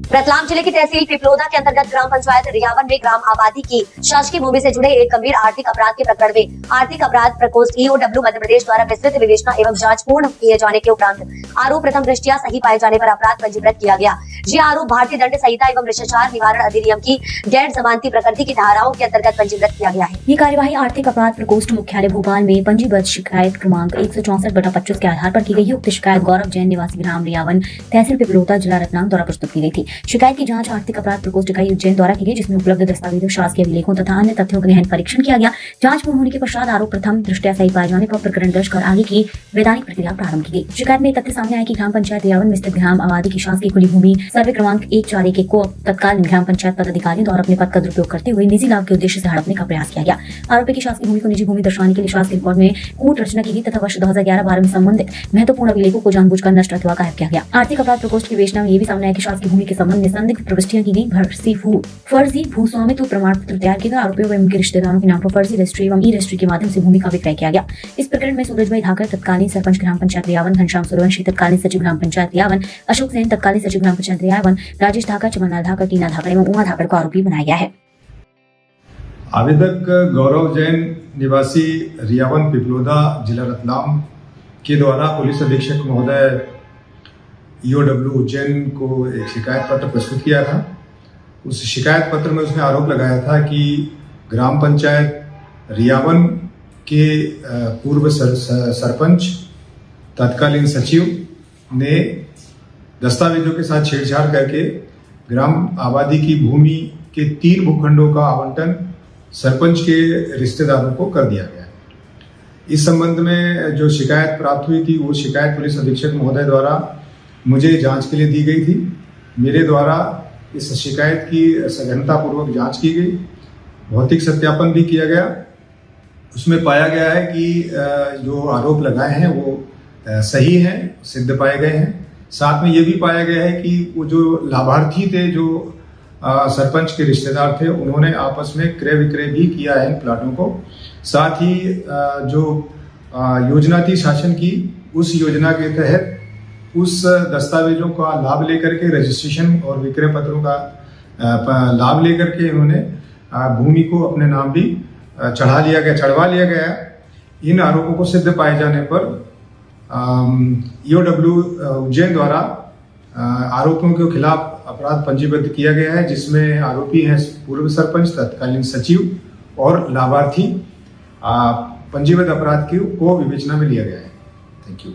रतलाम जिले की तहसील पिपलोदा के अंतर्गत ग्राम पंचायत रियावन में ग्राम आबादी की शासकीय भूमि से जुड़े एक गंभीर आर्थिक अपराध के प्रकरण में आर्थिक अपराध प्रकोष्ठ EOW मध्य प्रदेश द्वारा विस्तृत विवेचना एवं जांच पूर्ण किए जाने के उपरांत आरोप प्रथम दृष्टया सही पाए जाने पर अपराध पंजीकृत किया गया। ये आरोप भारतीय दंड संहिता एवं भ्रष्टाचार निवारण अधिनियम की गैर जमानती प्रकृति की धाराओं के अंतर्गत पंजीकृत किया गया है। ये कार्यवाही आर्थिक अपराध प्रकोष्ठ मुख्यालय भोपाल में पंजीबद्ध शिकायत क्रमांक 164/25 के आधार पर की गई है। उक्त शिकायत गौरव जैन निवासी ग्राम रियावन तहसील पिपलोदा जिला रतलाम द्वारा प्रस्तुत की गई थी। शिकायत की जांच आर्थिक अपराध प्रकोष्ठ इकाई उज्जैन द्वारा की गई, जिसमें उपलब्ध दस्तावेजों, शासकीय अभिलेखों तथा अन्य तथ्यों का गहन परीक्षण किया गया। जांच पूर्ण होने के पश्चात आरोप प्रथम दृष्टया सही पाए जाने पर प्रकरण दर्ज कर आगे की वैधानिक प्रक्रिया प्रारंभ की गई। शिकायत में तथ्य सामने आया कि ग्राम पंचायत रियावन में स्थित ग्राम आबादी की शासकीय खुली भूमि सर्वे क्रमांक 141 को तत्कालीन ग्राम पंचायत पदाधिकारियों द्वारा अपने पद का दुरुपयोग करते हुए निजी लाभ के उद्देश्य से हड़पने का प्रयास किया गया। आरोपी की शासकीय भूमि को निजी भूमि दर्शाने के लिए शासकीय रिकॉर्ड में कूट रचना की गई तथा वर्ष 2011-12 में संबंधित महत्वपूर्ण अभिलेखों को जानबूझकर नष्ट अथवा गायब किया गया। आर्थिक अपराध प्रकोष्ठ की विवेचना में ये भी सामने आया कि शासकीय भूमि के संबंध में संदिग्ध प्रविष्टियां की गई, फर्जी भू स्वामित्व प्रमाण पत्र तैयार किया गया। आरोपियों एवं उनके रिश्तेदारों के नाम पर फर्जी रजिस्ट्री एवं ई रजिस्ट्री के माध्यम से भूमि का विक्रय किया गया। इस प्रकरण में सूरज भाई धाकर तत्कालीन सरपंच ग्राम पंचायत रियावन, घनश्याम सूर्यवंशी तत्कालीन सचिव ग्राम पंचायत रियावन, अशोक सेन तत्कालीन सचिव ग्राम पंचायत रियावन, राजेश धाकर, चमनलाल धाकर, टीना धाकर एवं उमा धाकर को आरोपी बनाया गया है। आवेदक गौरव जैन निवासी रियावन पिपलोदा जिला रतलाम के द्वारा पुलिस अधीक्षक महोदय EOW उज्जैन को एक शिकायत पत्र प्रस्तुत किया था। उस शिकायत पत्र में उसने आरोप लगाया था कि ग्राम पंचायत रियावन के पूर्व सरपंच तत्कालीन सचिव ने दस्तावेजों के साथ छेड़छाड़ करके ग्राम आबादी की भूमि के 3 भूखंडों का आवंटन सरपंच के रिश्तेदारों को कर दिया गया। इस संबंध में जो शिकायत प्राप्त हुई थी, वो शिकायत पुलिस अधीक्षक महोदय द्वारा मुझे जांच के लिए दी गई थी। मेरे द्वारा इस शिकायत की सघनतापूर्वक जांच की गई, भौतिक सत्यापन भी किया गया। उसमें पाया गया है कि जो आरोप लगाए हैं वो सही हैं, सिद्ध पाए गए हैं। साथ में ये भी पाया गया है कि वो जो लाभार्थी थे, जो सरपंच के रिश्तेदार थे, उन्होंने आपस में क्रय विक्रय भी किया है इन प्लाटों को। साथ ही जो योजना थी शासन की, उस योजना के तहत उस दस्तावेजों का लाभ लेकर के, रजिस्ट्रेशन और विक्रय पत्रों का लाभ लेकर के इन्होंने भूमि को अपने नाम भी चढ़वा लिया गया। इन आरोपों को सिद्ध पाए जाने पर EOW उज्जैन द्वारा आरोपियों के खिलाफ अपराध पंजीबद्ध किया गया है, जिसमें आरोपी हैं पूर्व सरपंच, तत्कालीन सचिव और लाभार्थी। पंजीबद्ध अपराध को विवेचना में लिया गया है। Thank you.